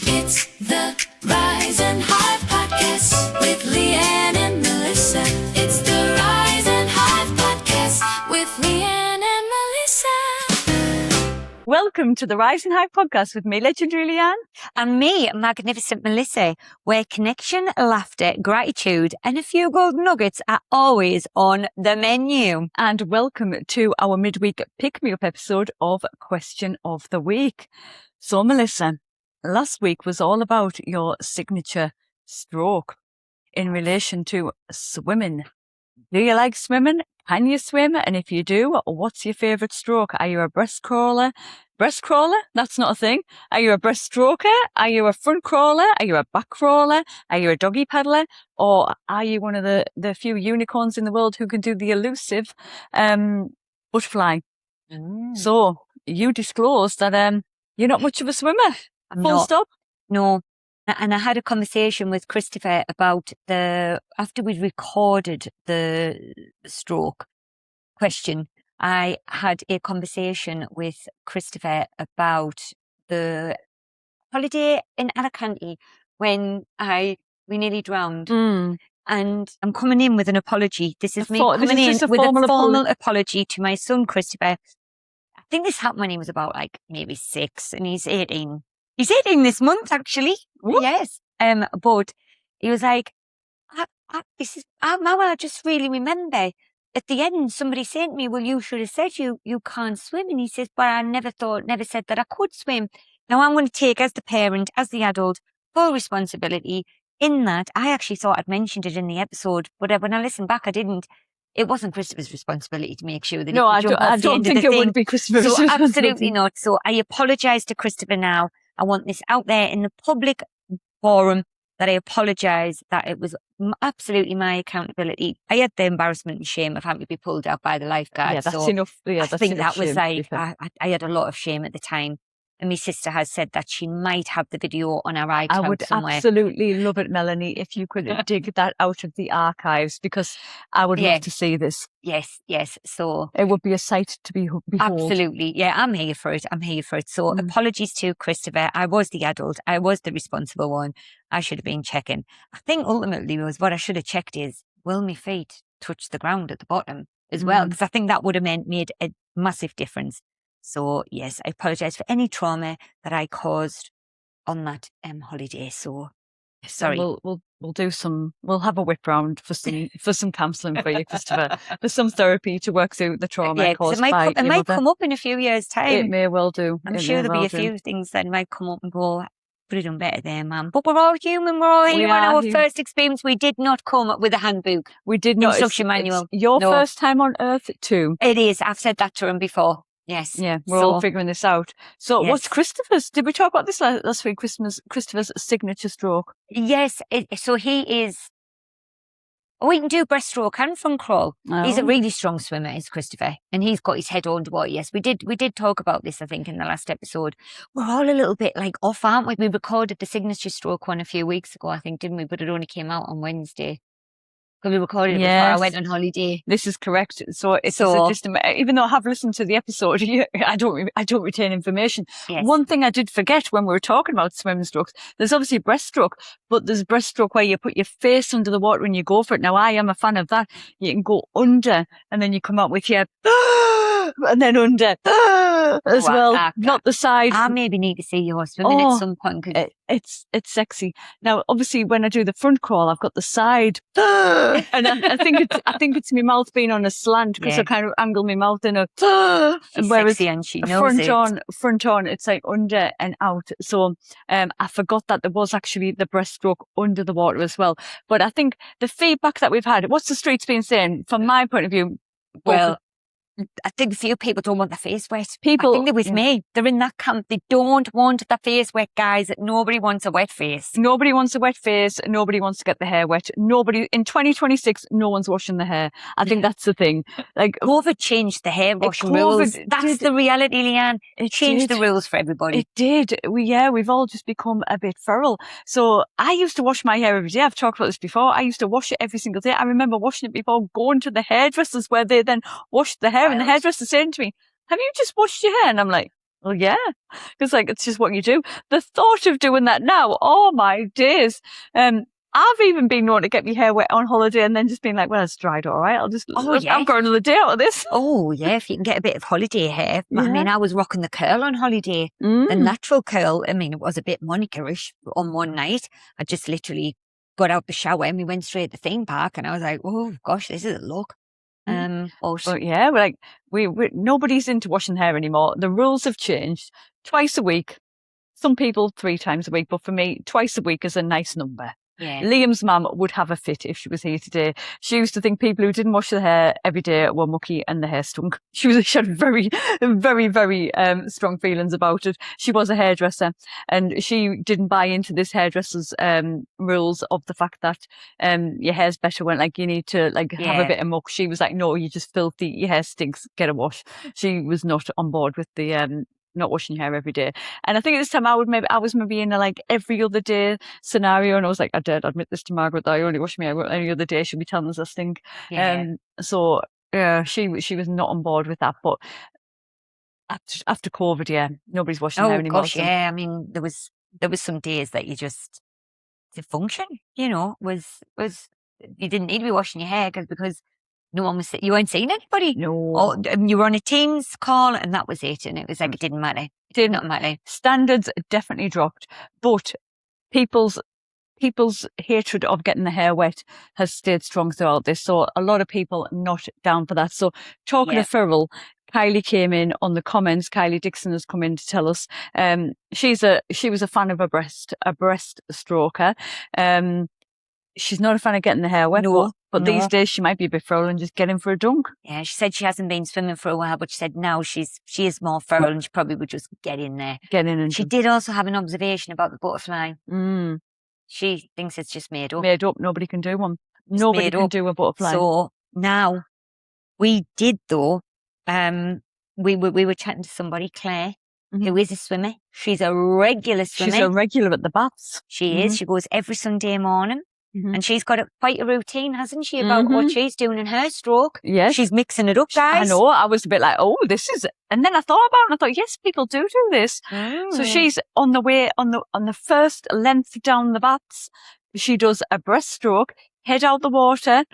It's the Rise and Hive Podcast with Leanne and Melissa. It's the Rise and Hive Podcast with Leanne and Melissa. Welcome to the Rise and Hive Podcast with me, Legendary Leanne. And me, Magnificent Melissa, where connection, laughter, gratitude, and a few gold nuggets are always on the menu. And welcome to our midweek pick-me-up episode of Question of the Week. So, Melissa, last week was all about your signature stroke in relation to swimming. Do you like swimming? Can you swim? And if you do, what's your favourite stroke? Are you a breast crawler? Breast crawler? That's not a thing. Are you a breaststroker? Are you a front crawler? Are you a back crawler? Are you a doggy paddler? Or are you one of the few unicorns in the world who can do the elusive butterfly? So you disclosed that you're not much of a swimmer. Full stop. No. And I had a conversation with Christopher about after we'd recorded the stroke question, I had a conversation with Christopher about the holiday in Alicante when we nearly drowned. And I'm coming in with an apology. This is me coming in with a formal apology to my son, Christopher. I think this happened when he was about maybe 6 and he's 18. He's 18 this month, actually. What? Yes. But he was like, Mama, I just really remember at the end, somebody said to me, well, you should have said you can't swim. And he says, but I never said that I could swim. Now I'm going to take, as the parent, as the adult, full responsibility in that. I actually thought I'd mentioned it in the episode, but when I listened back, I didn't. It wasn't Christopher's responsibility to make sure that no, I don't think it would be Christopher's responsibility. Absolutely not. So I apologise to Christopher now. I want this out there in the public forum that I apologise, that it was absolutely my accountability. I had the embarrassment and shame of having to be pulled out by the lifeguard. Yeah, that's enough. Yeah, I think that was I had a lot of shame at the time. And my sister has said that she might have the video on our iCloud I would somewhere. absolutely love it, Melanie, if you could dig that out of the archives, because I would love to see this. Yes. So it would be a sight to behold. Absolutely. Yeah, I'm here for it. So apologies to Christopher. I was the adult. I was the responsible one. I should have been checking. I think ultimately was what I should have checked is, will my feet touch the ground at the bottom as well? Because I think that would have made a massive difference. So yes, I apologise for any trauma that I caused on that holiday. So sorry. We'll have a whip round for some counselling for you, Christopher, for some therapy to work through the trauma caused by your mother. It might come up in a few years' time. It may well do. I'm sure there'll be a few things that might come up and go, could have done better there, ma'am. But we're all human. We're all here. On our first experience, we did not come with a handbook. We did not. Instruction manual. It's your first time on Earth too. It is. I've said that to him before. Yes. Yeah, we're all figuring this out. So what's Christopher's? Did we talk about this last week? Christopher's signature stroke? Yes. So he is... we can do breaststroke and front crawl. Oh. He's a really strong swimmer, is Christopher. And he's got his head underwater. Yes, we did talk about this, I think, in the last episode. We're all a little bit off, aren't we? We recorded the signature stroke one a few weeks ago, I think, didn't we? But it only came out on Wednesday. We recorded it before I went on holiday. This is correct. So just even though I have listened to the episode, I don't retain information. Yes. One thing I did forget when we were talking about swimming strokes, there's obviously breaststroke, but there's breaststroke where you put your face under the water and you go for it. Now I am a fan of that. You can go under and then you come out with your and then under as well, not the side. I maybe need to see you swimming at some point. It's sexy. Now, obviously, when I do the front crawl, I've got the side, and I think it's my mouth being on a slant because I kind of angle my mouth in a. She's sexy and she knows front on, it's like under and out. So, I forgot that there was actually the breaststroke under the water as well. But I think the feedback that we've had, what's the streets been saying from my point of view? Well, I think a few people don't want their face wet. I think they're with me. They're in that camp. They don't want their face wet, guys. Nobody wants a wet face. Nobody wants a wet face. Nobody wants to get the hair wet. Nobody in 2026, no one's washing the hair. I think that's the thing. COVID changed the hair washing rules. That's the reality, Leanne. It changed the rules for everybody. It did. We've all just become a bit feral. So I used to wash my hair every day. I've talked about this before. I used to wash it every single day. I remember washing it before going to the hairdressers where they then washed the hair. And the hairdresser saying to me, have you just washed your hair? And I'm like, Well, yeah, because like it's just what you do. The thought of doing that now, oh my days. I've even been known to get my hair wet on holiday and then just being like, well, it's dried all right. I've got another day out of this. Oh, yeah, if you can get a bit of holiday hair. I Yeah. mean, I was rocking the curl on holiday. The natural curl, I mean, it was a bit Monica-ish on one night. I just literally got out the shower and we went straight to the theme park and I was like, oh, gosh, this is a look. But yeah, we nobody's into washing hair anymore. The rules have changed. Twice a week. Some people 3 times a week, but for me, twice a week is a nice number. Yeah. Liam's mum would have a fit if she was here today. She used to think people who didn't wash their hair every day were mucky and the hair stunk. She had very, very, very strong feelings about it. She was a hairdresser and she didn't buy into this hairdresser's rules of the fact that your hair's better when like you need to like have a bit of muck. She was like, no, you're just filthy. Your hair stinks. Get a wash. She was not on board with the not washing your hair every day. And I think at this time I was maybe in a like every other day scenario, and I was like, I dared admit this to Margaret that I only wash my hair any other day. She'll be telling us I stink. So yeah, she was not on board with that. But after COVID, yeah, nobody's washing hair anymore. Oh gosh, yeah. I mean, there was some days that you just the function, you know, was you didn't need to be washing your hair because no one was, you weren't seeing anybody. No. You were on a Teams call and that was it. And it was like, it didn't matter. It did not matter. Standards definitely dropped, but people's hatred of getting the hair wet has stayed strong throughout this. So a lot of people not down for that. So talking of feral, Kylie came in on the comments. Kylie Dixon has come in to tell us, she was a fan of a breaststroker. She's not a fan of getting the hair wet, but these days she might be a bit feral and just get in for a dunk. Yeah, she said she hasn't been swimming for a while, but she said now she is more feral and she probably would just get in there. Get in and she did also have an observation about the butterfly. She thinks it's just made up. Made up. Nobody can do one. Nobody can do a butterfly. So now we did though. We were chatting to somebody, Claire, who is a swimmer. She's a regular swimmer. She's a regular at the baths. She is. She goes every Sunday morning. And she's got quite a routine, hasn't she, about what she's doing in her stroke? Yes. She's mixing it up, guys. I know. I was a bit like, oh, this is... And then I thought about it and I thought, yes, people do this. So she's on the way, on the first length down the baths, she does a breaststroke, head out the water,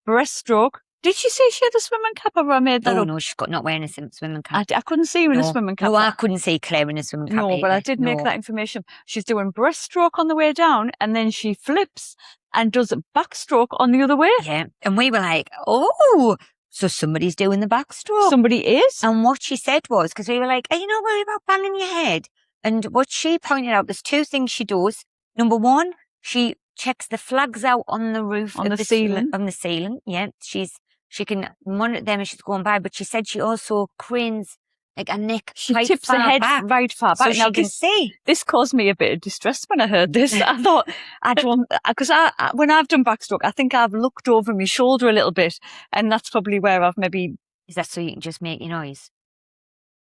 breaststroke. Did she say she had a swimming cap or I made that up? No, she's not wearing a swimming cap. I couldn't see her in a swimming cap. No, I couldn't see Claire in a swimming cap. No, but I did make that information. She's doing breaststroke on the way down and then she flips and does a backstroke on the other way. Yeah. And we were like, oh, so somebody's doing the backstroke. Somebody is. And what she said was, because we were like, are you not worried about banging your head? And what she pointed out, there's 2 things she does. Number 1, she checks the flags out on the roof. On the ceiling. On the ceiling, yeah. She can monitor them as she's going by, but she said she also cranes like a neck. She tips her head right far back. So now she can see. This caused me a bit of distress when I heard this. I thought, because when I've done backstroke, I think I've looked over my shoulder a little bit, and that's probably where I've maybe. Is that so you can just make your noise?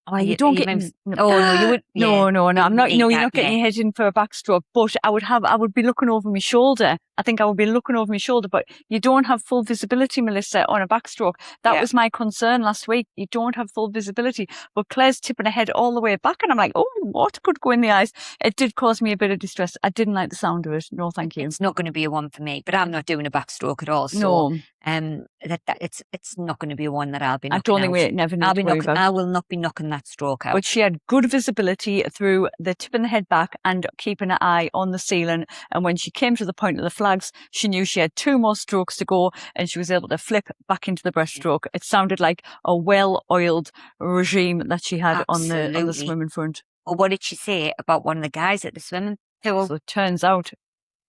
Oh, you don't get. No, you would. No, I'm not. No, you're not getting your head in for a backstroke. But I would be looking over my shoulder. I think I would be looking over my shoulder. But you don't have full visibility, Melissa, on a backstroke. That was my concern last week. You don't have full visibility. But Claire's tipping her head all the way back, and I'm like, oh, what could go in the eyes? It did cause me a bit of distress. I didn't like the sound of it. No, thank you. It's not going to be a one for me. But I'm not doing a backstroke at all. So, no. It's not going to be a one that I'll be knocking I don't think we never need to worry about. I will not be knocking that stroke out. But she had good visibility through the tipping the head back and keeping an eye on the ceiling. And when she came to the point of the flags, she knew she had 2 more strokes to go and she was able to flip back into the breaststroke. It sounded like a well-oiled regime that she had on the swimming front. Well, what did she say about one of the guys at the swimming pool? So it turns out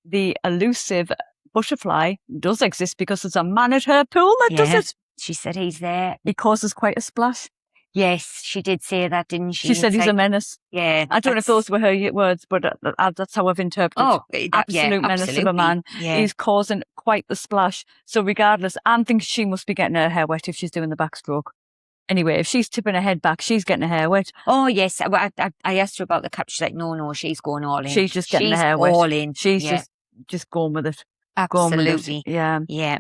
the elusive butterfly does exist because there's a man at her pool that does it. She said he's there. He causes quite a splash. Yes, she did say that, didn't she? She said he's a menace. Yeah. I don't know if those were her words, but that's how I've interpreted it. Absolute menace of a man. Yeah. He's causing quite the splash. So regardless, Anne thinks she must be getting her hair wet if she's doing the backstroke. Anyway, if she's tipping her head back, she's getting her hair wet. Oh, yes. I asked her about the cap. She's like, no, she's going all in. She's just getting her hair wet. All in. She's just going with it. Absolutely. Going with it. Yeah. Yeah.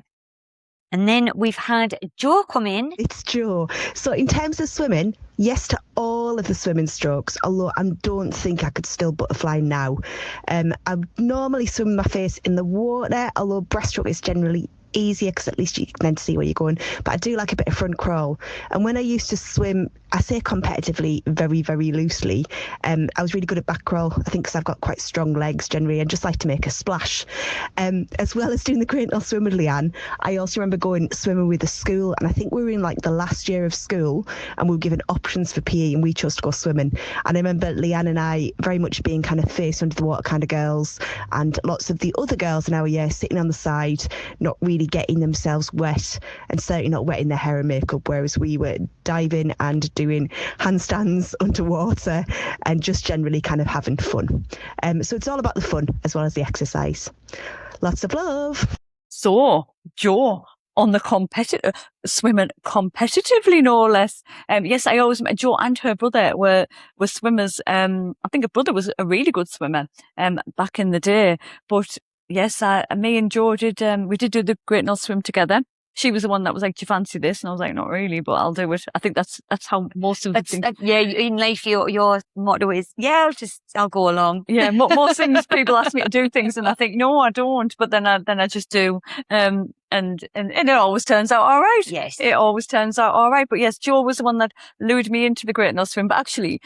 And then we've had Joe come in. It's Joe. So in terms of swimming, yes to all of the swimming strokes, although I don't think I could still butterfly now. I normally swim my face in the water, although breaststroke is generally easier because at least you can then see where you're going. But I do like a bit of front crawl. And when I used to swim, I say competitively, very, very loosely, I was really good at back crawl, I think because I've got quite strong legs generally and just like to make a splash. As well as doing the Great North Swim with Leanne, I also remember going swimming with the school, and I think we were in like the last year of school and we were given options for PE and we chose to go swimming. And I remember Leanne and I very much being kind of face under the water kind of girls, and lots of the other girls in our year sitting on the side, not really getting themselves wet and certainly not wetting their hair and makeup, whereas we were diving and doing handstands underwater and just generally kind of having fun. So it's all about the fun as well as the exercise. Lots of love. So, Joe, on the swimming competitively, no less. Yes, I always met Joe and her brother were swimmers. I think her brother was a really good swimmer back in the day. But yes, me and Joe we did do the Great North Swim together. She was the one that was like, "Do you fancy this?" And I was like, "Not really, but I'll do it." I think that's how most of the things. Yeah, in life, your motto is, "Yeah, I'll go along." Yeah, most things people ask me to do things, and I think, no, I don't. But then I just do, and it always turns out all right. Yes, it always turns out all right. But yes, Joe was the one that lured me into the Great North Swim. But actually,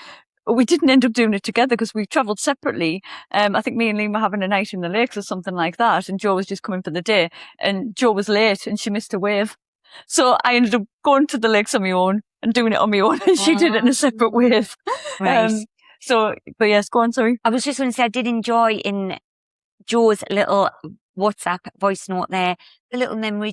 we didn't end up doing it together because we travelled separately. I think me and Liam were having a night in the lakes or something like that, and Joe was just coming for the day, and Joe was late and she missed a wave. So I ended up going to the lakes on my own and doing it on my own, and she did it in a separate wave. Right. But yes, go on, sorry. I was just going to say, I did enjoy in Joe's little WhatsApp voice note there, the little memory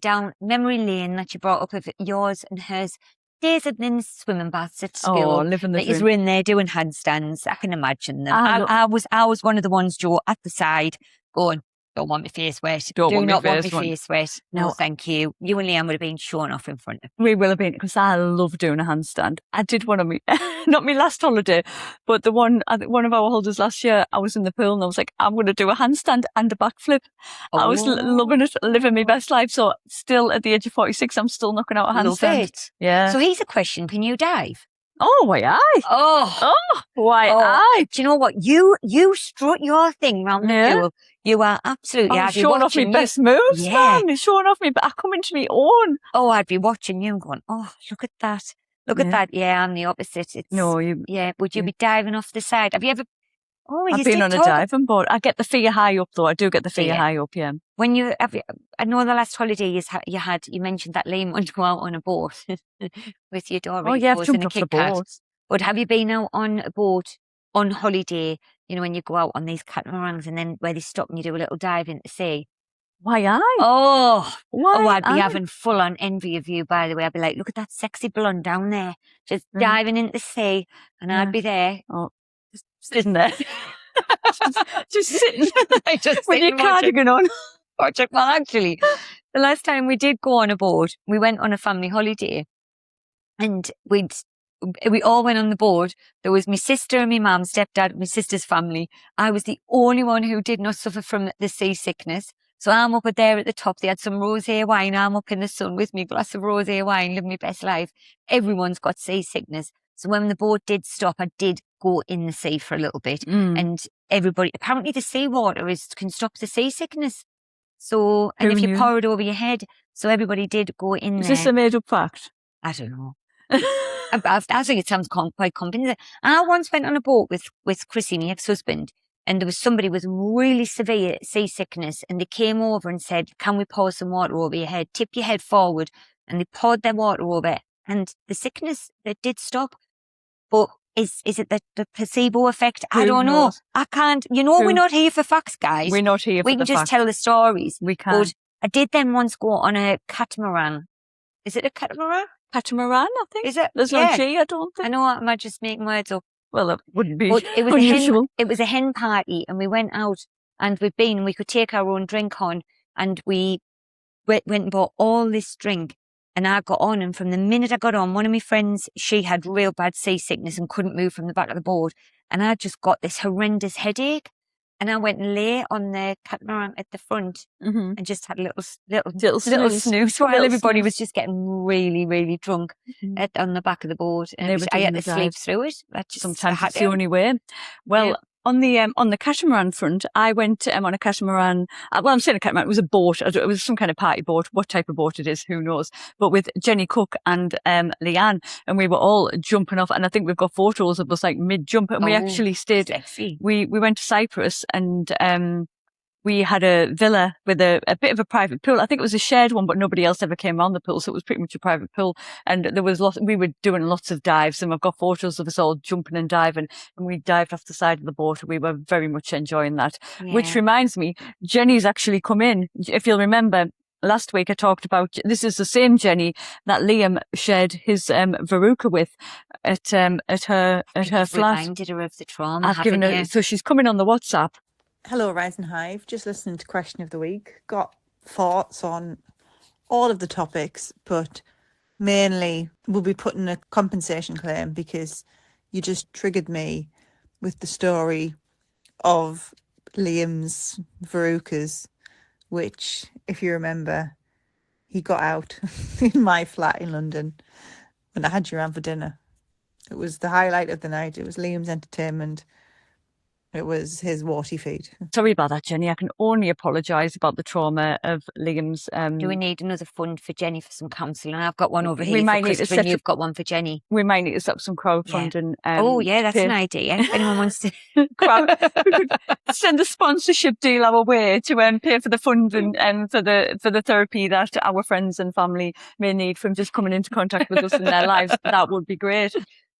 lane that you brought up of yours and hers. Days of in swimming baths at school. Oh, living the dream. That you were in there doing handstands. I can imagine them. Ah, I was one of the ones, Joe, at the side going, "Don't want my face wet. Do not want my face wet. No, thank you." You and Liam would have been showing off in front of me. We will have been, because I love doing a handstand. I did one of me, not my last holiday, but the one of our holidays last year, I was in the pool and I was like, I'm going to do a handstand and a backflip. Oh. I was loving it, living my best life. So still at the age of 46, I'm still knocking out a handstand. Love it. Yeah. So here's a question. Can you dive? Oh, why I? Why I? Do you know what? You strut your thing round the pool. You are absolutely. I'm showing off my best moves, man. You're showing off me, but I come into my own. Oh, I'd be watching you and going, "Oh, look at that. Look at that." Yeah, I'm the opposite. Would you be diving off the side? Have you ever? Oh, I've been on a diving board. I get the fear high up though. I do get the fear high up, yeah. When I know the last holiday you mentioned that Liam wanted to go out on a boat with your daughter. Oh yeah, I've jumped off the boat. But have you been out on a boat on holiday? You know, when you go out on these catamarans and then where they stop and you do a little dive into the sea. Why I? I'd be having full on envy of you, by the way. I'd be like, "Look at that sexy blonde down there, just diving into the sea," and I'd be there. Oh, just sitting there. just sitting with your cardigan on. Well, actually, the last time we did go on a boat, we went on a family holiday and we all went on the boat. There was my sister and my mum, stepdad, my sister's family. I was the only one who did not suffer from the seasickness. So I'm up there at the top. They had some rosé wine. I'm up in the sun with me glass of rosé wine, living my best life. Everyone's got seasickness. So when the boat did stop, I did go in the sea for a little bit. And everybody, apparently the seawater can stop the seasickness. So, and if you pour it over your head, so everybody did go in there. Is this a made up fact? I don't know. I think it sounds quite convincing. I once went on a boat with Chrissy, my ex-husband, and there was somebody with really severe seasickness, and they came over and said, "Can we pour some water over your head? Tip your head forward." And they poured their water over, and the sickness, that did stop. But is it the placebo effect? I don't know. I can't. We're not here for facts, guys. We're not here for We can just tell the stories. We can. But I did then once go on a catamaran. Is it a catamaran? Catamaran, I think. Is it? There's no G, I don't think. I know, I might just make words up. Well, it wouldn't be But it was unusual. it was a hen party, and we went out, and we could take our own drink on, and we went and bought all this drink, and I got on, and from the minute I got on, one of my friends, she had real bad seasickness and couldn't move from the back of the boat, and I just got this horrendous headache. And I went and lay on the catamaran at the front Mm-hmm. and just had a little snooze. snooze while Little everybody snooze. was just getting really, really drunk on the back of the boat. And they were I doing had the to sleep dives. through it. Sometimes it's the only way. Well, on the catamaran front, I went on a catamaran. Well, I'm saying a catamaran. It was a boat. It was some kind of party boat. What type of boat it is, who knows? But with Jenny Cook and Leanne, and we were all jumping off. And I think we've got photos of us like mid jump. And we actually stayed. Sexy. We went to Cyprus and we had a villa with a bit of a private pool. I think it was a shared one, but nobody else ever came on the pool. So it was pretty much a private pool. And there was we were doing lots of dives, and I've got photos of us all jumping and diving, and we dived off the side of the boat. We were very much enjoying that, which reminds me, Jenny's actually come in. If you'll remember, last week I talked about, this is the same Jenny that Liam shared his Veruca with at her flat. Reminded her of the trauma. I've given her, so she's coming on the WhatsApp. Hello, Rise and Hive. Just listening to Question of the Week. Got thoughts on all of the topics, but mainly we'll be putting a compensation claim because you just triggered me with the story of Liam's Verucas, which, if you remember, he got out in my flat in London when I had you around for dinner. It was the highlight of the night. It was Liam's entertainment. It was his warty feet. Sorry about that, Jenny. I can only apologise about the trauma of Liam's. Do we need another fund for Jenny for some counselling? I've got one over We here might for need to Christopher, and set you've got one for Jenny. We might need to set up some crowdfunding. Oh, yeah, that's an idea. If anyone wants to... we could send a sponsorship deal our way to pay for the funding for the therapy that our friends and family may need from just coming into contact with us in their lives. That would be great.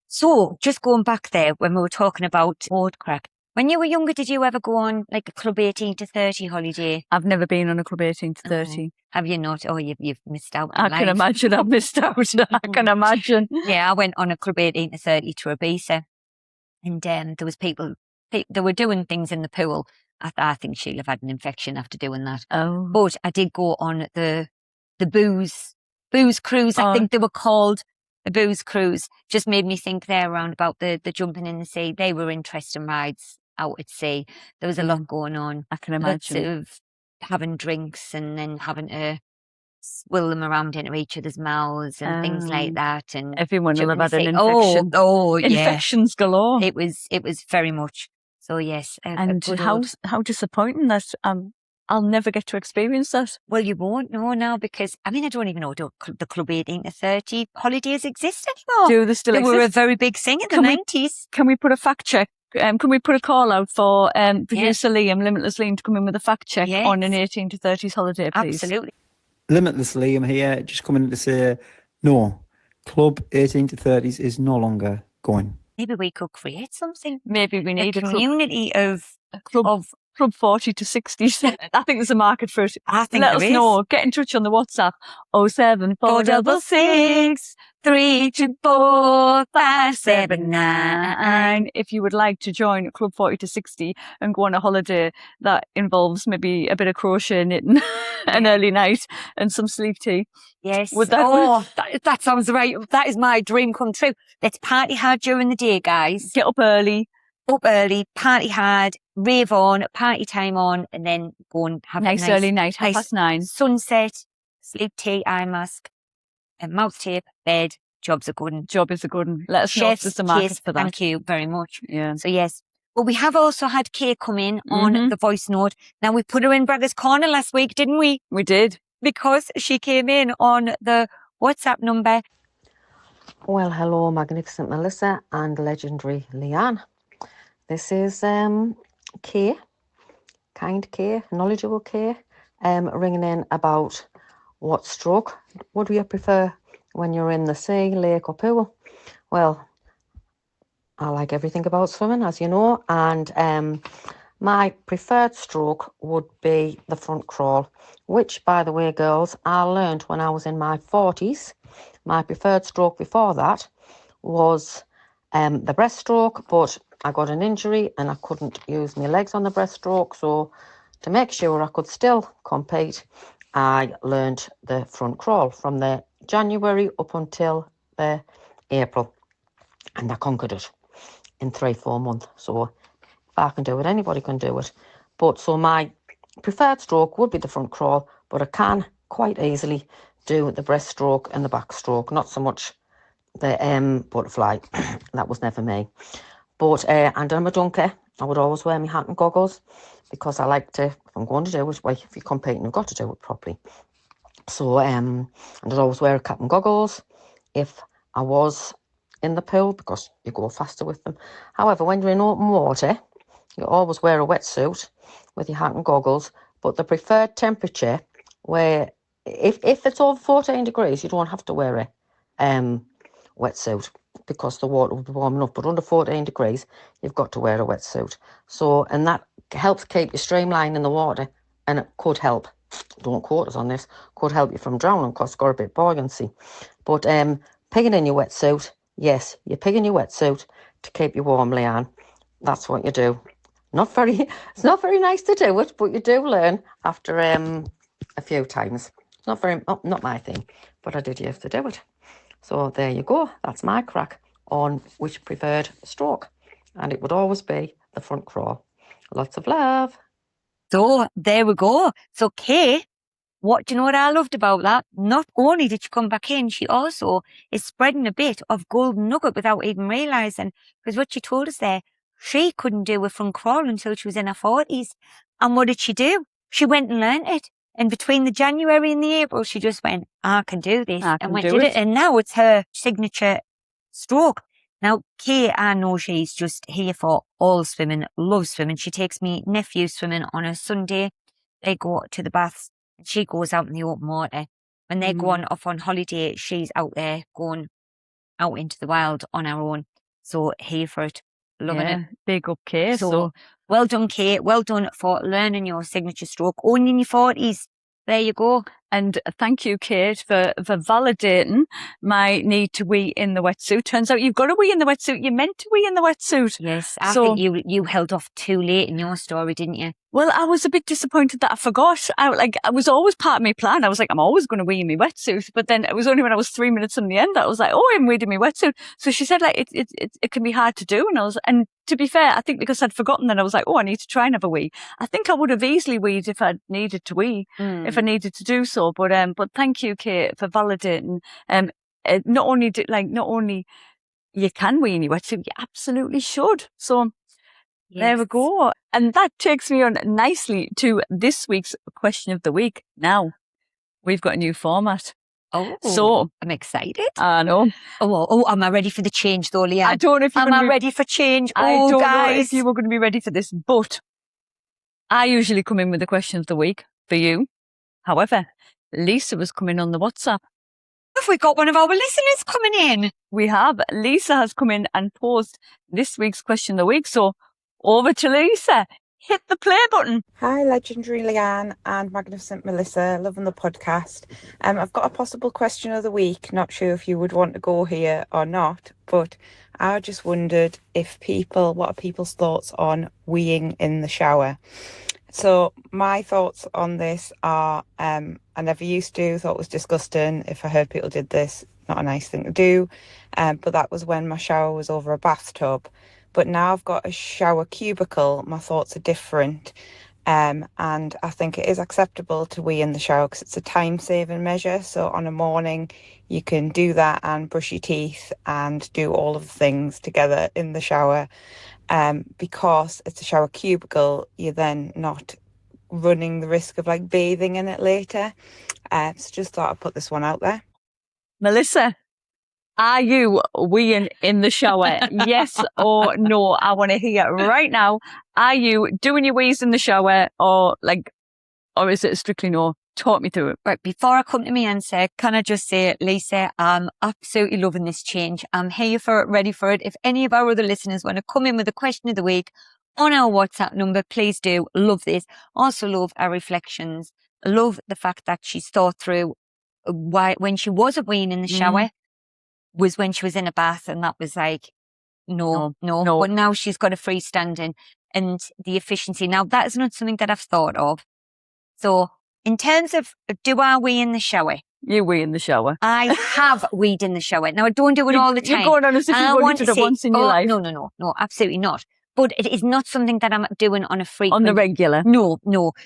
So, just going back there when we were talking about board crack. When you were younger, did you ever go on like a Club 18 to 30 holiday? I've never been on a Club 18 to 30. Have you not? Oh, you've missed out. I can imagine I've missed out. I can imagine. Yeah, I went on a Club 18 to 30 to Ibiza. And there was people, they were doing things in the pool. I think she'll have had an infection after doing that. Oh. But I did go on the booze cruise, I think they were called. The booze cruise just made me think there around about the jumping in the sea. They were interesting rides out at sea. There was a lot going on. I can imagine. Lots of having drinks and then having to swill them around into each other's mouths and things like that. And everyone will have had an infection. Oh, yeah. Infections galore. It was very much. So yes. And how disappointing that I'll never get to experience that. Well, you won't know now because, I don't even know the Club 18 to 30 holidays exist anymore. Do they still exist? They were a very big thing in the 90s. Can we put a fact check? Can we put a call out for producer Liam, Limitless Liam, to come in with a fact check on an 18 to 30s holiday, please? Absolutely. Limitless Liam here, just coming in to say, no, Club 18 to 30s is no longer going. Maybe we could create something. Maybe we need a community of Club 40 to 60. I think there's a market for it. I think Let us know. Get in touch on the WhatsApp 07466 324 579 if you would like to join Club 40 to 60 and go on a holiday that involves maybe a bit of crochet knitting, an early night and some sleep tea. Yes. That sounds right. That is my dream come true. Let's party hard during the day, guys. Get up early, party hard, rave on, party time on, and then go and have nice a early night, 9:30. Sunset, sleep tea, eye mask, and mouth tape, bed. Job's a good one. Job is a good one. Let us know if there's a market for that. Thank you very much. Yeah. So yes. Well, we have also had Kay come in on the voice note. Now, we put her in Bragger's Corner last week, didn't we? We did. Because she came in on the WhatsApp number. Well, hello, Magnificent Melissa and legendary Leanne. This is Kay, kind Kay, knowledgeable Kay, ringing in about what stroke would you prefer when you're in the sea, lake or pool? Well, I like everything about swimming, as you know, and my preferred stroke would be the front crawl, which, by the way, girls, I learned when I was in my 40s. My preferred stroke before that was the breaststroke, but I got an injury and I couldn't use my legs on the breaststroke. So to make sure I could still compete, I learned the front crawl from the January up until the April. And I conquered it in 3-4 months. So I can do it, anybody can do it. But so my preferred stroke would be the front crawl, but I can quite easily do the breaststroke and the backstroke, not so much the butterfly. That was never me. But and I'm a donkey. I would always wear my hat and goggles because I like to, if I'm going to do it, well, if you're competing, you've got to do it properly. So and I'd always wear a cap and goggles if I was in the pool because you go faster with them. However, when you're in open water, you always wear a wetsuit with your hat and goggles, but the preferred temperature where if it's over 14 degrees, you don't have to wear a wetsuit because the water will be warm enough, but under 14 degrees, you've got to wear a wetsuit. So, and that helps keep you streamlined in the water, and it could help, don't quote us on this, could help you from drowning because it's got a bit buoyancy. But pigging in your wetsuit, yes, you're pigging your wetsuit to keep you warm, Leanne. That's what you do. It's not very nice to do it, but you do learn after a few times. Not my thing, but I did used to do it. So there you go. That's my crack on which preferred stroke. And it would always be the front crawl. Lots of love. So there we go. So Kay, what do you know what I loved about that? Not only did she come back in, she also is spreading a bit of golden nugget without even realising. Because what she told us there, she couldn't do a front crawl until she was in her 40s. And what did she do? She went and learnt it. And between the January and the April, she just went, I can do this. I and can went do did it. it. And now it's her signature stroke. Now, Kay, I know she's just here for all swimming, loves swimming. She takes me nephew swimming on a Sunday. They go to the baths and she goes out in the open water. When they go off on holiday, she's out there going out into the wild on her own. So here for it. Loving it. Big up, Kay. So well done, Kate. Well done for learning your signature stroke. Only in your 40s. There you go. And thank you, Kate, for validating my need to wee in the wetsuit. Turns out you've got to wee in the wetsuit. You're meant to wee in the wetsuit. Yes, I think you held off too late in your story, didn't you? Well, I was a bit disappointed that I forgot. I was always part of my plan. I was like, I'm always going to wee in my wetsuit. But then it was only when I was 3 minutes from the end that I was like, oh, I'm weeing in my wetsuit. So she said, like, it can be hard to do. And to be fair, I think because I'd forgotten that I was like, oh, I need to try and have a wee. I think I would have easily weed if I needed to wee, if I needed to do so. But thank you, Kate, for validating. Not only you can wee in your wetsuit, you absolutely should. So there we go. And that takes me on nicely to this week's question of the week. Now, we've got a new format. Oh, so I'm excited. I know. Oh, am I ready for the change though, Leanne? I don't know if you're Am I ready for change? I don't know if guys. you were going to be ready for this, but I usually come in with the question of the week for you. However, Lisa was coming on the WhatsApp. Have we got one of our listeners coming in? We have. Lisa has come in and posed this week's question of the week. So over to Lisa. Hit the play button. Hi, legendary Leanne and magnificent Melissa. Loving the podcast. I've got a possible question of the week. Not sure if you would want to go here or not, but I just wondered what are people's thoughts on weeing in the shower? So my thoughts on this are, I never used to, thought it was disgusting. If I heard people did this, not a nice thing to do. But that was when my shower was over a bathtub. But now I've got a shower cubicle, my thoughts are different. And I think it is acceptable to wee in the shower because it's a time-saving measure. So on a morning, you can do that and brush your teeth and do all of the things together in the shower. Because it's a shower cubicle, you're then not running the risk of like bathing in it later. So just thought I'd put this one out there. Melissa, are you weeing in the shower? Yes or no? I want to hear right now. Are you doing your wees in the shower or is it strictly no? Talk me through it. Right, before I come to my answer, can I just say, Lisa, I'm absolutely loving this change. I'm here for it, ready for it. If any of our other listeners want to come in with a question of the week on our WhatsApp number, please do. Love this. Also love our reflections. Love the fact that she's thought through why when she wasn't weeing in the shower was when she was in a bath, and that was like, no. But now she's got a freestanding and the efficiency. Now, that is not something that I've thought of. So, in terms of do I wee in the shower? You wee in the shower. I have weed in the shower. Now, I don't do it all the time. You're going on as if you've only done it once in your life. No, absolutely not. but it is not something that I'm doing on a frequent. On the regular. No.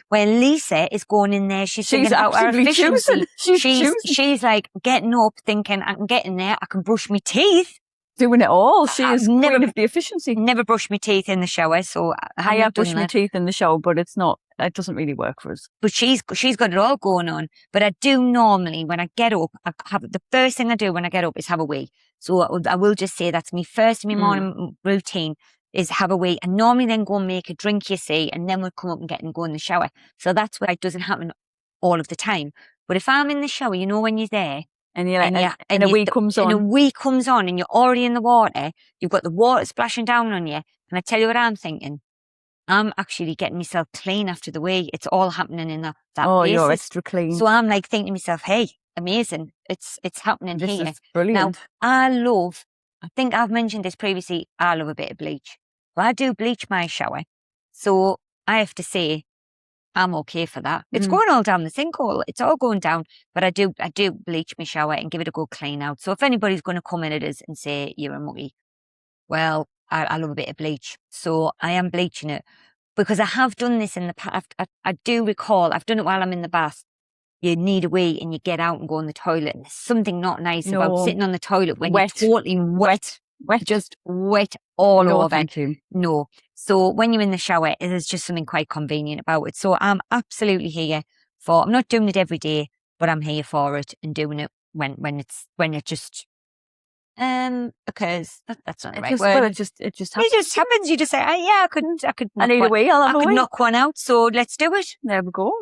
Where Lisa is going in there, she's thinking about her absolutely efficiency. choosing. She's like getting up, thinking, I can get in there, I can brush my teeth. Doing it all. She is never queen of the efficiency. Never brush my teeth in the shower, so I have brushed my teeth in the shower, but it doesn't really work for us. But she's got it all going on. But I do normally, when I get up, the first thing I do when I get up is have a wee. So I will just say that's my first in my morning routine is have a wee. And normally then go and make a drink, you see, and then we'll come up and get and go in the shower. So that's why it doesn't happen all of the time. But if I'm in the shower, you know, when you're there, and you're like, and a wee comes on. And a wee comes on and you're already in the water, you've got the water splashing down on you. And I tell you what I'm thinking. I'm actually getting myself clean after the wee. It's all happening in that Oh, basis. you're extra clean. So I'm like thinking to myself, hey, amazing. It's happening This here. is brilliant. Now, I think I've mentioned this previously, I love a bit of bleach. Well, I do bleach my shower. So I have to say, I'm okay for that. It's going all down the sinkhole. It's all going down. But I do bleach my shower and give it a good clean out. So if anybody's going to come in at us and say, you're a mucky, well, I love a bit of bleach. So I am bleaching it because I have done this in the past. I do recall, I've done it while I'm in the bath. You need a wee and you get out and go in the toilet. And there's something not nice about sitting on the toilet when you're totally wet, just wet all over. Thank you. No. So when you're in the shower, there's just something quite convenient about it. So I'm absolutely here for, I'm not doing it every day, but I'm here for it and doing it when it just occurs. That's not the right word. Well, it just happens. It just happens. You just say, oh, yeah, I could. I need a wee. I'll have a wee. knock one out. So let's do it. There we go.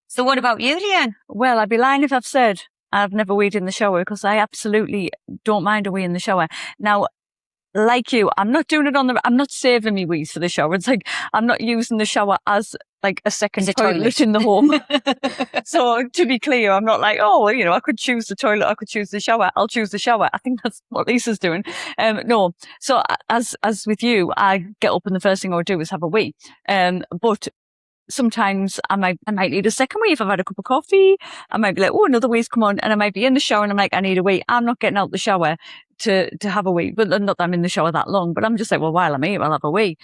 So what about you, Leanne? Well, I'd be lying if I've said I've never weed in the shower because I absolutely don't mind a wee in the shower. Now, like you, I'm not doing it I'm not saving me wees for the shower. It's like I'm not using the shower as like a second toilet in the home. So to be clear, I'm not like, oh, you know, I could choose the toilet, I could choose the shower. I'll choose the shower. I think that's what Lisa's doing. No. So as with you, I get up and the first thing I would do is have a wee. But sometimes I might need a second wee if I've had a cup of coffee. I might be like, oh, another wee's come on, and I might be in the shower and I'm like, I need a wee. I'm not getting out the shower to have a wee, but not that I'm in the shower that long, but I'm just like, well, while I'm here, I'll have a wee.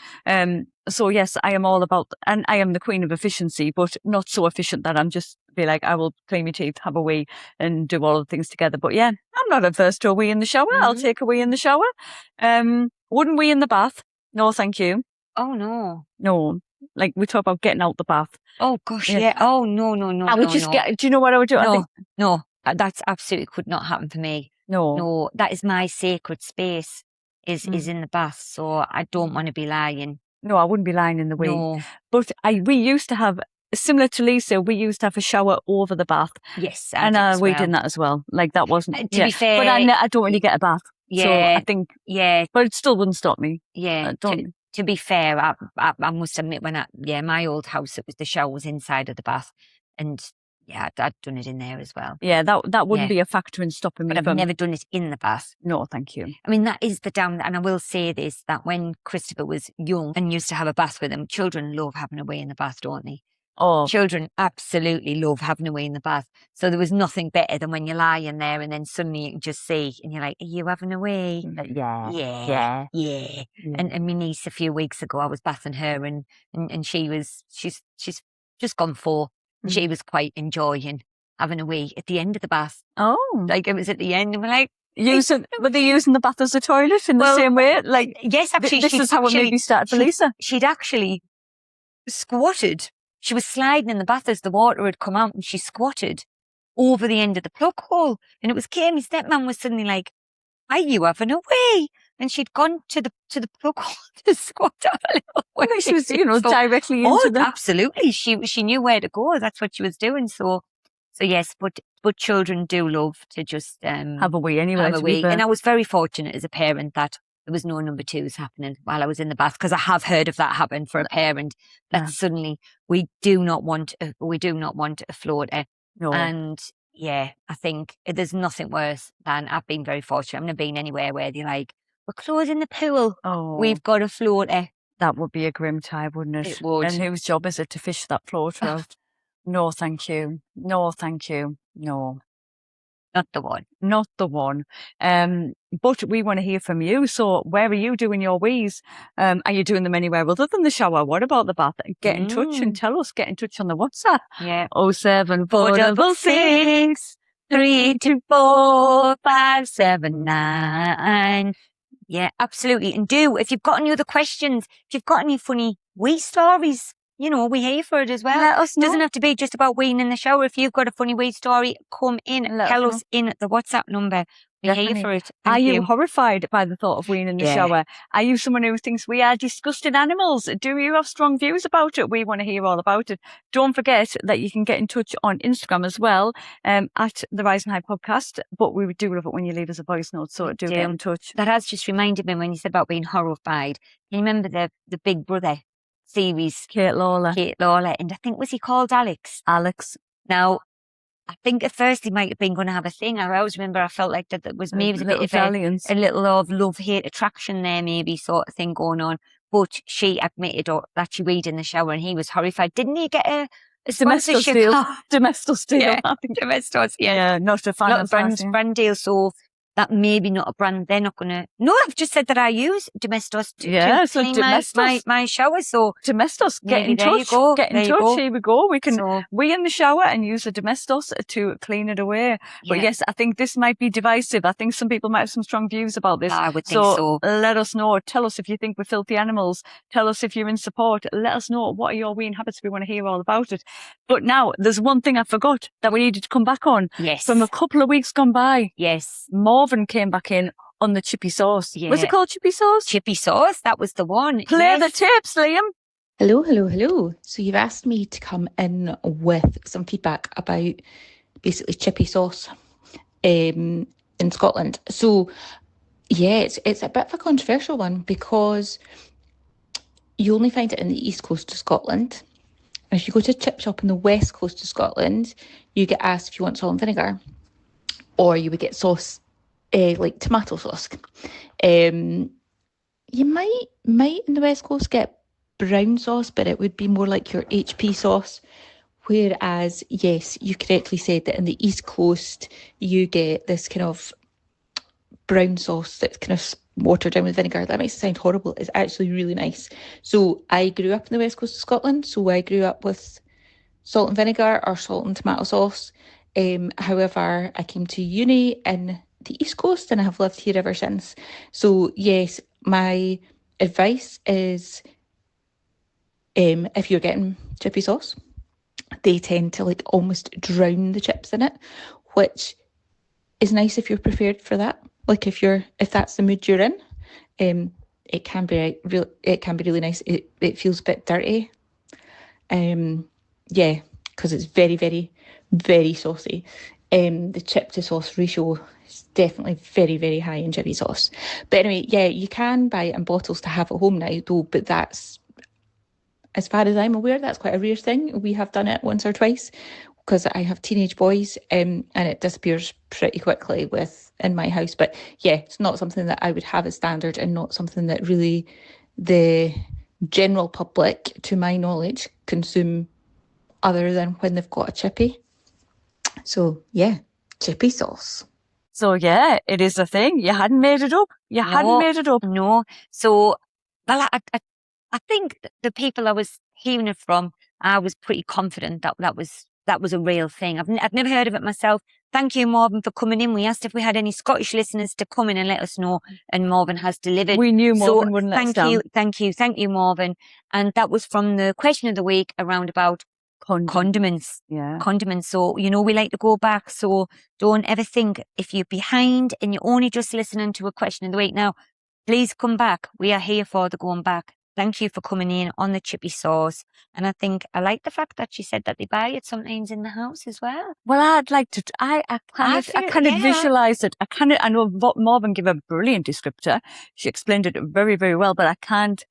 So yes, I am all about, and I am the queen of efficiency, but not so efficient that I'm just be like, I will clean my teeth, have a wee, and do all the things together. But yeah, I'm not averse to a wee in the shower. I'll take a wee in the shower. Wouldn't wee in the bath? No, thank you. Oh no. No. Like we talk about getting out the bath. Oh gosh, yeah. Oh no. I would just get. Do you know what I would do? No, that's absolutely could not happen for me. No, that is my sacred space. Is in the bath, so I don't want to be lying. No, I wouldn't be lying in the wee. No. But we used to have, similar to Lisa, we used to have a shower over the bath. Yes, we did that as well. Like that wasn't. To be fair, but I don't really get a bath. Yeah, so I think. Yeah, but it still wouldn't stop me. Yeah, to be fair, I must admit my old house, the shower was inside of the bath, and yeah, I'd done it in there as well. Yeah, that wouldn't be a factor in stopping me. But I've never done it in the bath. No, thank you. I mean, that is the down, and I will say this, that when Christopher was young and used to have a bath with him, children love having a wee in the bath, don't they? Oh, children absolutely love having a wee in the bath. So there was nothing better than when you're lying there and then suddenly you can just see and you're like, are you having a wee? Yeah. And my niece a few weeks ago, I was bathing her and she's just gone for. And she was quite enjoying having a wee at the end of the bath. Oh, like it was at the end, and we're like, were they using the bath as a toilet in the same way? Like, yes, actually, this is how it maybe started for Lisa. She'd actually squatted. She was sliding in the bath as the water had come out, and she squatted over the end of the plug hole. And it was Kay, my stepmom was suddenly like, are you having a wee? And she'd gone to the plug hole to squat up a little way. She was, directly into the... Absolutely. She knew where to go. That's what she was doing. So yes, but children do love to just have a wee anyway. Have a wee. And I was very fortunate as a parent that there was no number twos happening while I was in the bath, because I have heard of that happen for a parent that suddenly we do not want a floater. No. And yeah, I think there's nothing worse than, I've been very fortunate. I've never been anywhere where they're like, we're closing the pool. Oh, we've got a floater. That would be a grim time, wouldn't it? It would. And whose job is it to fish that floater out? No, thank you. No, thank you. No. Not the one. Not the one. But we want to hear from you. So where are you doing your wees? Are you doing them anywhere other than the shower? What about the bath? Get in touch and tell us. Get in touch on the WhatsApp. Yeah. 07466 324 579. Yeah, absolutely. And if you've got any other questions, if you've got any funny wee stories, we're here for it as well. Let us know. Doesn't have to be just about weeing in the shower. If you've got a funny wee story, come in and tell us in the WhatsApp number. We're here for it. Are you horrified by the thought of weeing in the shower? Are you someone who thinks we are disgusting animals? Do you have strong views about it? We want to hear all about it. Don't forget that you can get in touch on Instagram as well, at the Rise and High Podcast. But we do love it when you leave us a voice note, so do get in touch. That has just reminded me when you said about being horrified. Can you remember the Big Brother series? Kate Lawler. And I think, was he called Alex? Alex. Now, I think at first he might have been going to have a thing. I always remember I felt like that was maybe a bit of a little of love-hate attraction there, maybe sort of thing going on. But she admitted that she weed in the shower and he was horrified. Didn't he get a sponsorship? Domestos deal. Yeah, Domestos, yeah. Not a fan not of brand deal. So that maybe not a brand they're not going to. No, I've just said that I use Domestos to clean my shower. So Domestos, get in touch. Get in touch. Here we go. We can we in the shower and use the Domestos to clean it away. But yes, I think this might be divisive. I think some people might have some strong views about this. I would think so. Let us know. Tell us if you think we're filthy animals. Tell us if you're in support. Let us know what are your weeing habits. We want to hear all about it. But now there's one thing I forgot that we needed to come back on. Yes. From a couple of weeks gone by. Yes. Morven came back in on the chippy sauce. Yeah. Was it called chippy sauce? Chippy sauce, that was the one. Play the tips, Liam. Hello. So you've asked me to come in with some feedback about basically chippy sauce in Scotland. So yeah, it's a bit of a controversial one because you only find it in the east coast of Scotland. And if you go to a chip shop in the west coast of Scotland, you get asked if you want salt and vinegar, or you would get sauce, like tomato sauce. You might in the west coast get brown sauce, but it would be more like your HP sauce. Whereas, yes, you correctly said that in the east coast, you get this kind of brown sauce that's kind of watered down with vinegar. That makes it sound horrible. It's actually really nice. So I grew up in the west coast of Scotland, so I grew up with salt and vinegar or salt and tomato sauce. However, I came to uni in the East Coast and I have lived here ever since. So yes, my advice is if you're getting chippy sauce, they tend to like almost drown the chips in it, which is nice if you're prepared for that. Like if that's the mood you're in, it can be really nice. It feels a bit dirty. Yeah, because it's very, very, very saucy. The chip to sauce ratio is definitely very, very high in chippy sauce. But anyway, yeah, you can buy it in bottles to have at home now, though, but that's, as far as I'm aware, that's quite a rare thing. We have done it once or twice because I have teenage boys, and it disappears pretty quickly in my house. But yeah, it's not something that I would have as standard and not something that really the general public, to my knowledge, consume other than when they've got a chippy. So yeah, chippy sauce. So yeah, it is a thing. You hadn't made it up. No. So, well, I think the people I was hearing it from, I was pretty confident that was a real thing. I've never heard of it myself. Thank you, Morven, for coming in. We asked if we had any Scottish listeners to come in and let us know, and Morven has delivered. We knew Morven wouldn't let us down. Thank you, Morven. And that was from the question of the week around about condiments. Yeah. Condiments. So, we like to go back. So don't ever think if you're behind and you're only just listening to a question of the week. Now, please come back. We are here for the going back. Thank you for coming in on the chippy sauce. And I like the fact that she said that they buy it sometimes in the house as well. Well, I'd like to, I kind of visualise it. I know Morven gave a brilliant descriptor. She explained it very, very well, but I can't,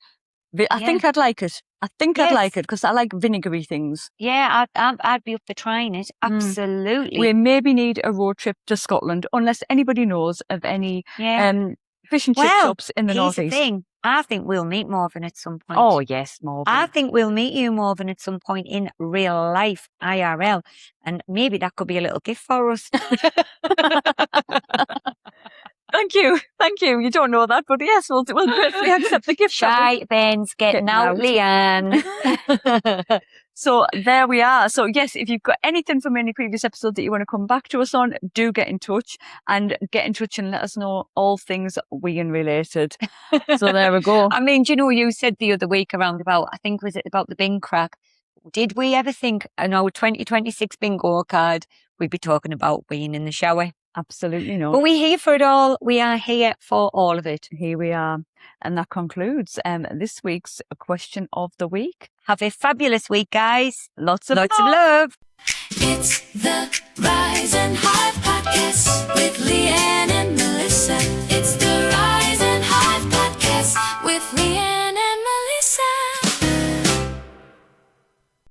I think I'd like it. I'd like it because I like vinegary things. Yeah, I'd be up for trying it. Absolutely. We maybe need a road trip to Scotland, unless anybody knows of any fish and chip shops in the here's the northeast. thing. I think we'll meet Morven at some point. Oh yes, Morven. I think we'll meet you, Morven, at some point in real life, IRL. And maybe that could be a little gift for us. Thank you. You don't know that, but yes, we'll gratefully accept the gift. Shy Ben's getting out, Leanne. So there we are. So yes, if you've got anything from any previous episode that you want to come back to us on, do get in touch and let us know all things wean related. So there we go. I mean, do you know, you said the other week around about, I think, was it about the bin crack? Did we ever think in our 2026 bingo card we'd be talking about wean in the shower? Absolutely not. But we're here for it all. We are here for all of it. Here we are. And that concludes this week's question of the week. Have a fabulous week, guys. Lots of love. It's the Rise and Hive Podcast with Leanne and Melissa.